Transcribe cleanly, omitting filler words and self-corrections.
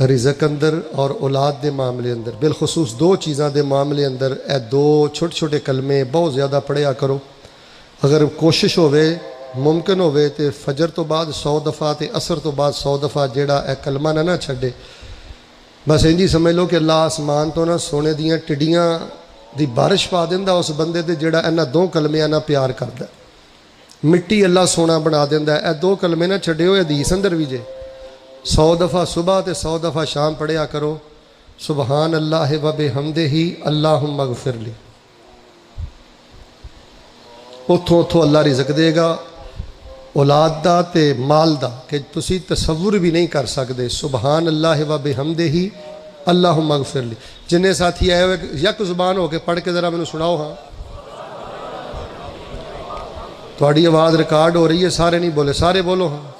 رزق اندر اور اولاد دے معاملے اندر، بالخصوص دو چیزاں دے معاملے اندر اے دو چھوٹے چھوٹے کلمے بہت زیادہ پڑھیا کرو۔ اگر کوشش ہوئے ممکن ہوئے تے فجر تو بعد 100 دفعہ تے عصر تو بعد 100 دفعہ جیڑا اے کلمہ نہ چھڈے۔ بس انجی سمجھ لو کہ اللہ آسمان تو نہ سونے دیاں ٹڈیاں دی بارش پا دیندا اس بندے تے جیڑا انہاں دو کلمیاں نہ پیار کردا۔ مٹی اللہ سونا بنا دیندا اے دو کلمے نہ چھڈے ہوئے حدیث اندر بھی جے 100 دفعہ صبح تے 100 دفعہ شام پڑھیا کرو، سبحان اللہ و بحمدہ اللہم اغفر لی۔ اتھوں اللہ رزق دے گا، اولاد دا تے مال دا کہ تسی تصور بھی نہیں کر سکتے۔ سبحان اللہ و بحمدہ اللہم اغفر لی۔ جنہیں ساتھی آئے ہوئے یک زبان ہو کے پڑھ کے ذرا میں سناؤ۔ ہاں تھوڑی آواز ریکارڈ ہو رہی ہے، سارے نہیں بولے، سارے بولو ہاں۔